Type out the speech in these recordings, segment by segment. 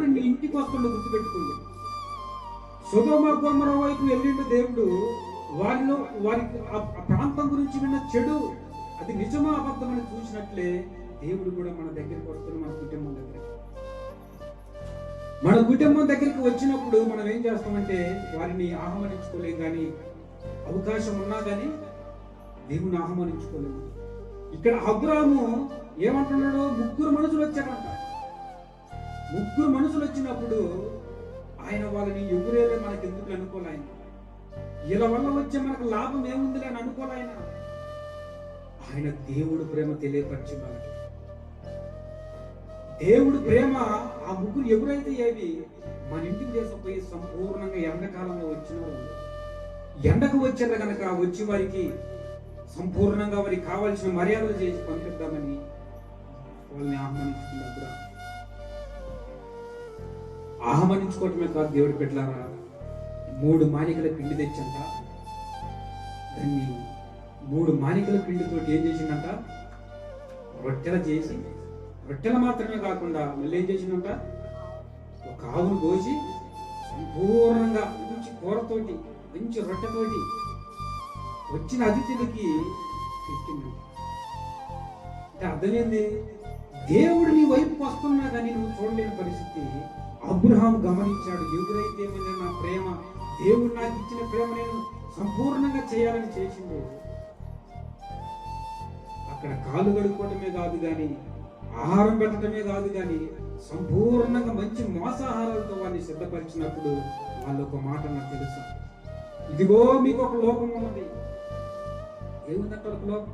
దేవుడు నీ ఇంటికి వస్తుండో గుర్తుపెట్టుకోండి. సొదొమ గొమొర్రా వైపు వెళ్ళిండు దేవుడు. వారికి ఆ ప్రాంతం గురించి విన్న చెడు అది నిజమా అబద్ధమని చూసినట్లే దేవుడు కూడా మన దగ్గరికి వస్తున్న మన కుటుంబం దగ్గరికి వచ్చినప్పుడు మనం ఏం చేస్తామంటే వారిని ఆహ్వానించుకోలేం. కానీ అవకాశం ఉన్నా కానీ దేవుని ఆహ్వానించుకోలేము. ఇక్కడ అబ్రాహాము ఏమంటున్నాడు? 3 మనుషులు వచ్చారంట. 3 మనుషులు వచ్చినప్పుడు ఆయన వాళ్ళని ఎగురేలే మనకు ఎందుకు అనుకోలే. ఆయన వీళ్ళ వల్ల వచ్చే మనకు లాభం ఏముంది అని అనుకోలే. ఆయన దేవుడు ప్రేమ తెలియపరిచి మనకి దేవుడు ప్రేమ ఆ 3 ఎవరైతే ఏవి మన ఇంటికి చేసుకుపోయి సంపూర్ణంగా ఎండాకాలంలో వచ్చినారు. ఎండకు వచ్చారు కనుక వచ్చి వారికి సంపూర్ణంగా వారికి కావాల్సిన మర్యాదలు చేసి పంపిద్దామని వాళ్ళని ఆహ్వానించుకున్నప్పుడు ఆహ్వానించుకోవటమే కాదు, దేవుడు పెట్టారా 3 మానికల పిండి తెచ్చంట. దాన్ని 3 మానికల పిండితోటి ఏం చేసిందంట? రొట్టెలు చేసి, రొట్టెలు మాత్రమే కాకుండా మళ్ళీ ఏం చేసిందంట? ఒక ఆవును కోసి సంపూర్ణంగా మంచి కూరతోటి మంచి రొట్టెతోటి వచ్చిన అతిథులకి పెట్టిందంట. అంటే అర్థమైంది, దేవుడు నీ వైపుకి వస్తున్నా కానీ నువ్వు చూడలేని పరిస్థితి అబ్రహాం గమనించాడు. ఎవరైతే నా ప్రేమ, దేవుడు నాకు ఇచ్చిన ప్రేమ నేను సంపూర్ణంగా చేయాలని చేసింది. అక్కడ కాలు కడుక్కోవటమే కాదు కానీ, ఆహారం పెట్టడమే కాదు కానీ, సంపూర్ణంగా మంచి మాంసాహారాలతో వారిని సిద్ధపరిచినప్పుడు వాళ్ళు ఒక మాట నాకు తెలుసు. ఇదిగో మీకు ఒక లోపం ఉన్నది. ఏముందంటే ఒక లోపం?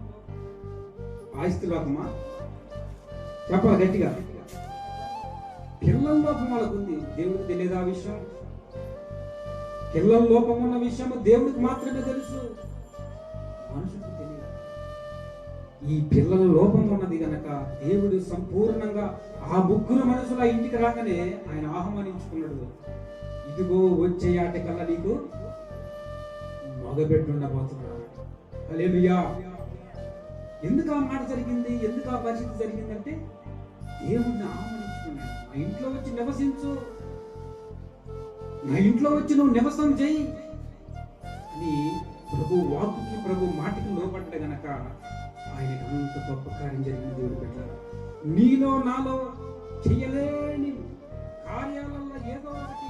ఆస్తి లోపమా? చెప్పాలి గట్టిగా. పిల్లల లోపం వాళ్ళకు ఉంది. దేవుడికి తెలియదు ఆ విషయం. పిల్లల లోపం ఉన్న విషయం దేవుడికి మాత్రమే తెలుసు, మనుషులకు తెలియదు. ఈ పిల్లల లోపం ఉన్నది కనుక దేవుడు సంపూర్ణంగా ఆ 3 మనుషుల ఇంటికి రాగానే ఆయన ఆహ్వానించుకున్నాడు. ఇదిగో వచ్చే ఆటకల్లా నీకు మగబెట్టు ఉండబోతున్నాడు. హల్లెలూయా. ఎందుకు ఆ మాట జరిగింది? ఎందుకు ఆ పరిస్థితి జరిగిందంటే దేవుడిని ఆహ్వానించుకున్నాడు. నా ఇంట్లో వచ్చి నివసించు, నా ఇంట్లో వచ్చి నువ్వు నివసం చేయి అని ప్రభు వాక్కుకి, ప్రభు మాటకి లోపడ్డ గనక ఆయనకు అంత గొప్ప కార్యం జరిగిన దేవుడు పెట్టారు. నీలో నాలో చేయలేని కార్యాలలో ఏదో ఒకటి